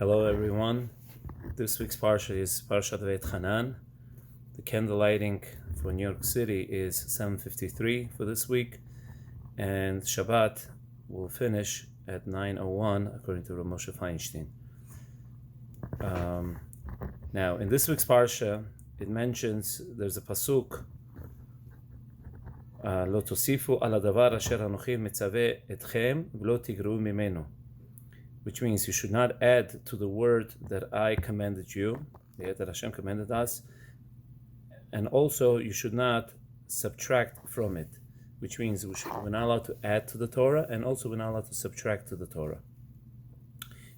Hello everyone. This week's Parsha is Parashat Vaetchanan. The candle lighting for New York City is 7:53 for this week, and Shabbat will finish at 9:01 according to Rav Moshe Feinstein. Now, in this week's Parsha, it mentions there's a pasuk, Lo tosifu ala davar asher anochi mitzaveh etchem v'lo tigru mimenu, which means you should not add to the word that I commanded you, that Hashem commanded us, and also you should not subtract from it, which means we're not allowed to add to the Torah, and also we're not allowed to subtract to the Torah.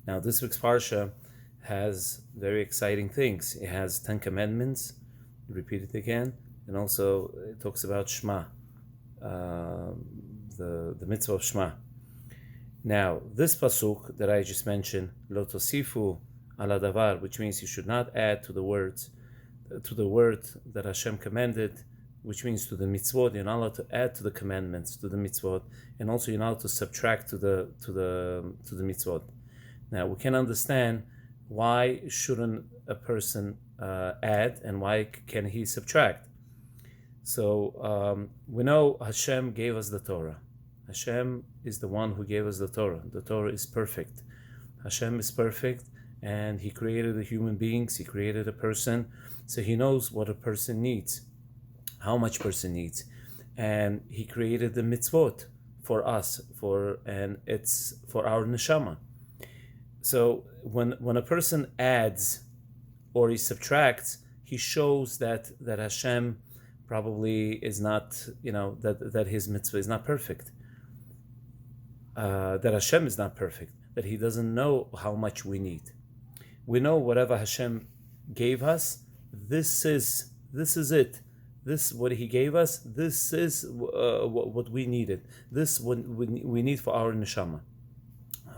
Now, this week's Parsha has very exciting things. It has 10 commandments, repeat it again, and also it talks about Shema, the mitzvah of Shema. Now, this pasuk that I just mentioned, Lo tosifu ala davar, which means you should not add to the word that Hashem commanded, which means to the mitzvot. You're not allowed to add to the commandments, to the mitzvot, and also you're not allowed to subtract to the mitzvot. Now, we can understand why shouldn't a person add, and why can he subtract. So we know Hashem gave us the Torah. Hashem is the one who gave us the Torah. The Torah is perfect. Hashem is perfect, and He created the human beings. He created a person, so He knows what a person needs, how much person needs, and He created the mitzvot for us, and it's for our neshama. So when a person adds or he subtracts, he shows that Hashem probably is not, that His mitzvah is not perfect. That Hashem is not perfect, that He doesn't know how much we need. We know whatever Hashem gave us, this is it. This what He gave us. This is what we needed. This what we need for our neshama.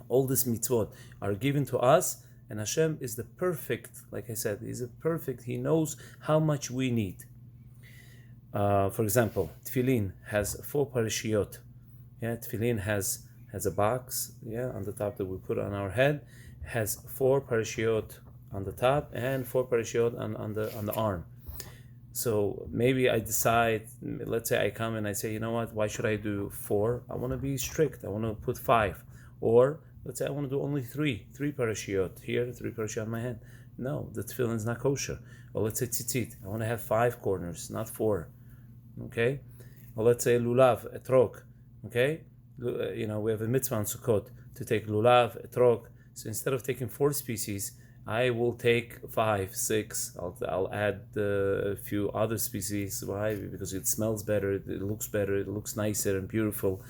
All these mitzvot are given to us, and Hashem is the perfect. Like I said, He's a perfect. He knows how much we need. For example, tefillin has 4 parashiyot. Tefillin has a box, on the top that we put on our head, has 4 parashiyot on the top and 4 parashiyot on the arm. So maybe I decide, let's say I come and I say, you know what, why should I do 4? I want to be strict, I want to put 5. Or let's say I want to do only 3 parashiyot here, 3 parashiyot on my head. No, the tefillin is not kosher. Or let's say tzitzit, I want to have 5 corners, not 4. Okay? Or let's say lulav, etrog. Okay? We have a mitzvah on Sukkot to take lulav, etrog. So instead of taking 4 species, I will take 5, 6. I'll add a few other species. Why? Because it smells better, it looks better, it looks nicer and beautiful.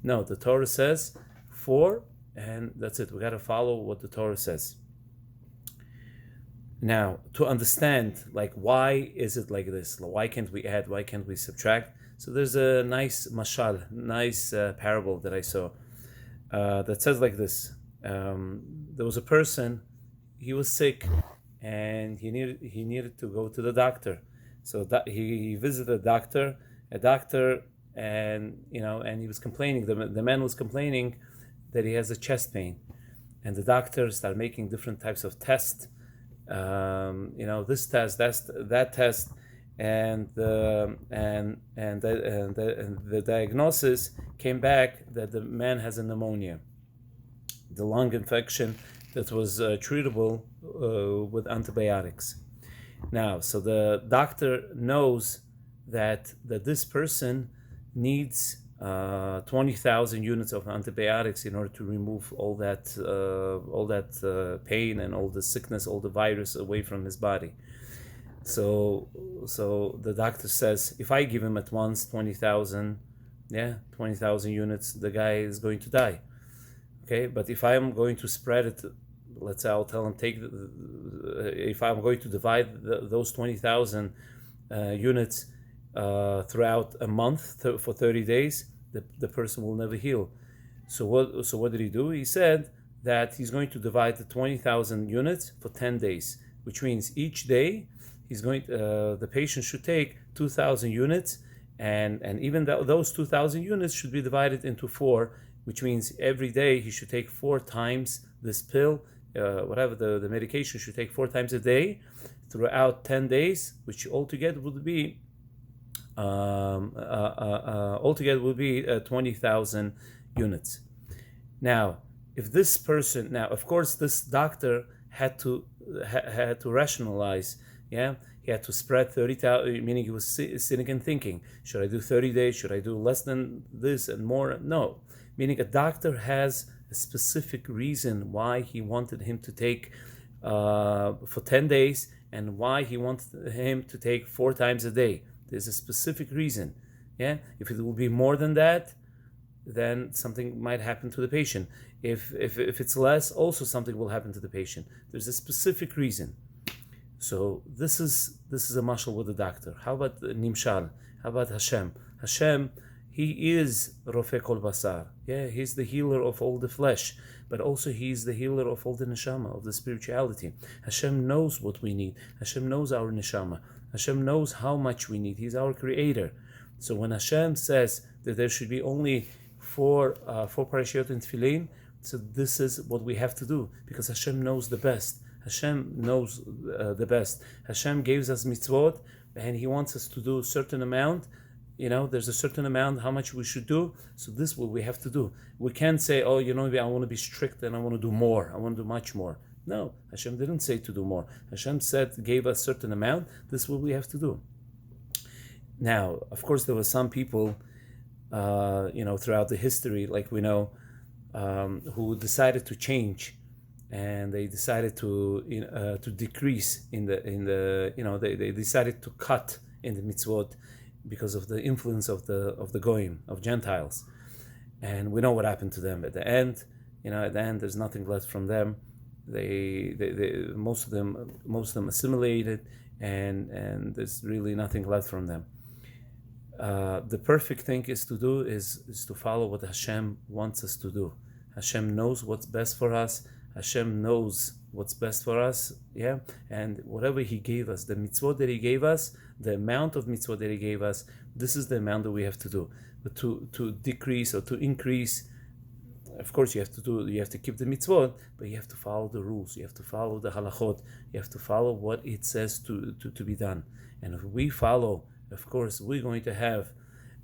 No, the Torah says 4, and that's it. We got to follow what the Torah says. Now, to understand, why is it like this? Why can't we add? Why can't we subtract? So there's a nice mashal, nice parable that I saw that says like this. There was a person, he was sick, and he needed to go to the doctor. So that he visited a doctor, and he was complaining. The man was complaining that he has a chest pain, and the doctor started making different types of tests. This test, that test. And the diagnosis came back that the man has a pneumonia, the lung infection that was treatable with antibiotics. Now, so the doctor knows that this person needs 20,000 units of antibiotics in order to remove all that pain and all the sickness, all the virus away from his body. So the doctor says, if I give him at once 20,000 units, the guy is going to die. Okay, but if I'm going to spread it, let's say I'll tell him if I'm going to divide those 20,000 units throughout a month for 30 days, the person will never heal. So what did he do? He said that he's going to divide the 20,000 units for 10 days, which means each day the patient should take 2,000 units, and even those 2,000 units should be divided into 4, which means every day he should take 4 times this pill, whatever the medication should take 4 times a day throughout 10 days, which altogether would be 20,000 units. Now, if this person, now of course this doctor had to rationalize, yeah, he had to spread 30,000, meaning he was sitting and thinking, should I do 30 days? Should I do less than this and more? No, meaning a doctor has a specific reason why he wanted him to take for 10 days and why he wanted him to take 4 times a day. There's a specific reason. Yeah, if it will be more than that, then something might happen to the patient. If it's less, also something will happen to the patient. There's a specific reason. So this is a mashal with the doctor. How about Nimshal? How about Hashem? Hashem, He is Rofei Kol Basar. Yeah, He's the healer of all the flesh, but also He's the healer of all the neshama, of the spirituality. Hashem knows what we need. Hashem knows our neshama. Hashem knows how much we need. He's our creator. So when Hashem says that there should be only four parashiyot in tefillin, so this is what we have to do, because Hashem knows the best. Hashem knows the best. Hashem gives us mitzvot, and He wants us to do a certain amount. There's a certain amount how much we should do. So this is what we have to do. We can't say, I want to be strict and I want to do more. I want to do much more. No, Hashem didn't say to do more. Hashem gave us a certain amount. This is what we have to do. Now, of course, there were some people, throughout the history, like we know, who decided to change, and they decided to decrease they decided to cut in the mitzvot because of the influence of the goyim, of Gentiles, and we know what happened to them at the end. There's nothing left from them. They most of them assimilated, and there's really nothing left from them. The perfect thing is to follow what Hashem wants us to do. Hashem knows what's best for us. Hashem knows what's best for us, yeah? And whatever He gave us, the mitzvot that He gave us, the amount of mitzvot that He gave us, this is the amount that we have to do. But to decrease or to increase, of course you have to keep the mitzvot, but you have to follow the rules, you have to follow the halachot, you have to follow what it says to be done. And if we follow, of course, we're going to have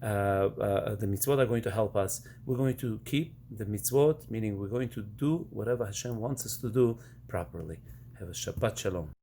the mitzvot are going to help us. We're going to keep the mitzvot, meaning we're going to do whatever Hashem wants us to do properly. Have a Shabbat Shalom.